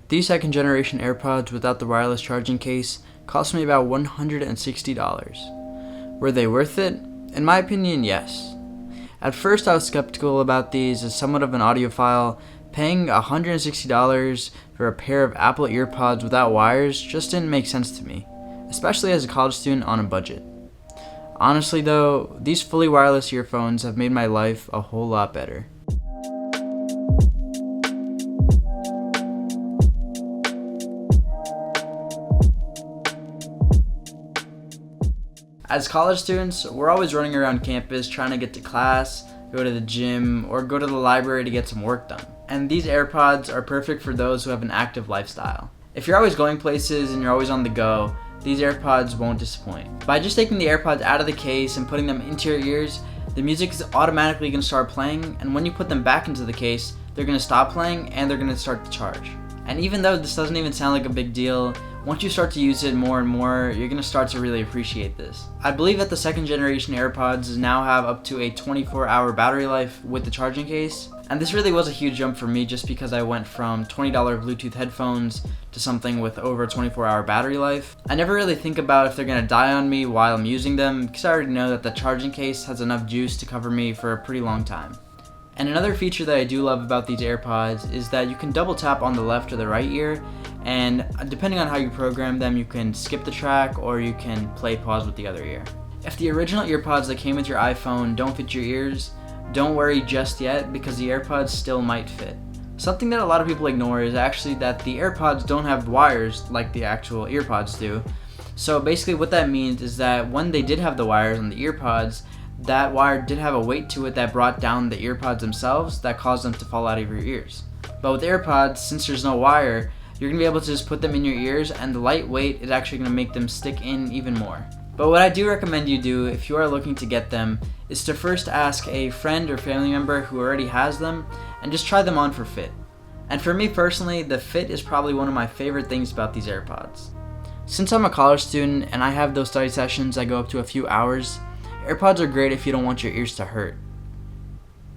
These second generation AirPods without the wireless charging case cost me about $160. Were they worth it? In my opinion, yes. At first I was skeptical about these as somewhat of an audiophile. Paying $160 for a pair of Apple EarPods without wires just didn't make sense to me, especially as a college student on a budget. Honestly though, these fully wireless earphones have made my life a whole lot better. As college students, we're always running around campus trying to get to class, go to the gym, or go to the library to get some work done. And these AirPods are perfect for those who have an active lifestyle. If you're always going places and you're always on the go, these AirPods won't disappoint. By just taking the AirPods out of the case and putting them into your ears, the music is automatically going to start playing, and when you put them back into the case, they're going to stop playing and they're going to start to charge. And even though this doesn't even sound like a big deal, once you start to use it more and more, you're going to start to really appreciate this. I believe that the second generation AirPods now have up to a 24-hour battery life with the charging case. And this really was a huge jump for me just because I went from $20 Bluetooth headphones to something with over a 24-hour battery life. I never really think about if they're going to die on me while I'm using them because I already know that the charging case has enough juice to cover me for a pretty long time. And another feature that I do love about these AirPods is that you can double tap on the left or the right ear, and depending on how you program them, you can skip the track or you can play pause with the other ear. If the original earpods that came with your iPhone don't fit your ears, don't worry just yet because the AirPods still might fit. Something that a lot of people ignore is actually that the AirPods don't have wires like the actual earpods do. So basically what that means is that when they did have the wires on the earpods, that wire did have a weight to it that brought down the earpods themselves that caused them to fall out of your ears. But with AirPods, since there's no wire, you're going to be able to just put them in your ears, and the light weight is actually going to make them stick in even more. But what I do recommend you do if you are looking to get them is to first ask a friend or family member who already has them and just try them on for fit. And for me personally, the fit is probably one of my favorite things about these AirPods. Since I'm a college student and I have those study sessions that go up to a few hours, AirPods are great if you don't want your ears to hurt.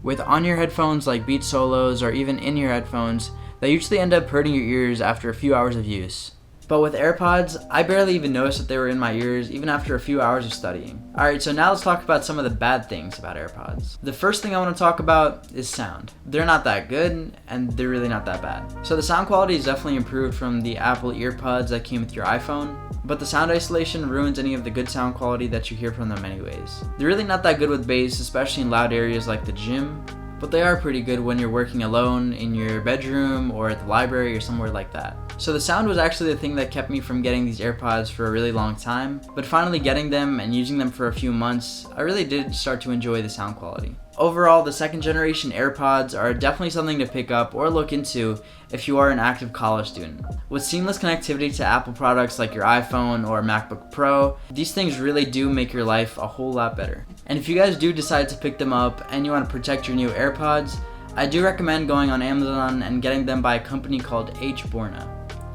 With on-ear headphones like Beats Solos or even in-ear headphones, they usually end up hurting your ears after a few hours of use. But with AirPods, I barely even noticed that they were in my ears even after a few hours of studying. Alright, so now let's talk about some of the bad things about AirPods. The first thing I want to talk about is sound. They're not that good, and they're really not that bad. So the sound quality is definitely improved from the Apple EarPods that came with your iPhone, but the sound isolation ruins any of the good sound quality that you hear from them anyways. They're really not that good with bass, especially in loud areas like the gym, but they are pretty good when you're working alone in your bedroom or at the library or somewhere like that. So the sound was actually the thing that kept me from getting these AirPods for a really long time, but finally getting them and using them for a few months, I really did start to enjoy the sound quality. Overall, the second generation AirPods are definitely something to pick up or look into if you are an active college student. With seamless connectivity to Apple products like your iPhone or MacBook Pro, these things really do make your life a whole lot better. And if you guys do decide to pick them up and you want to protect your new AirPods, I do recommend going on Amazon and getting them by a company called HBorna.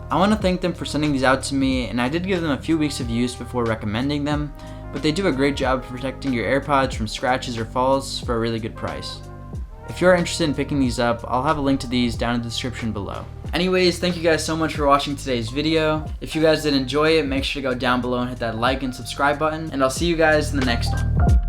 I want to thank them for sending these out to me, and I did give them a few weeks of use before recommending them, but they do a great job of protecting your AirPods from scratches or falls for a really good price. If you are interested in picking these up, I'll have a link to these down in the description below. Anyways, thank you guys so much for watching today's video. If you guys did enjoy it, make sure to go down below and hit that like and subscribe button, and I'll see you guys in the next one.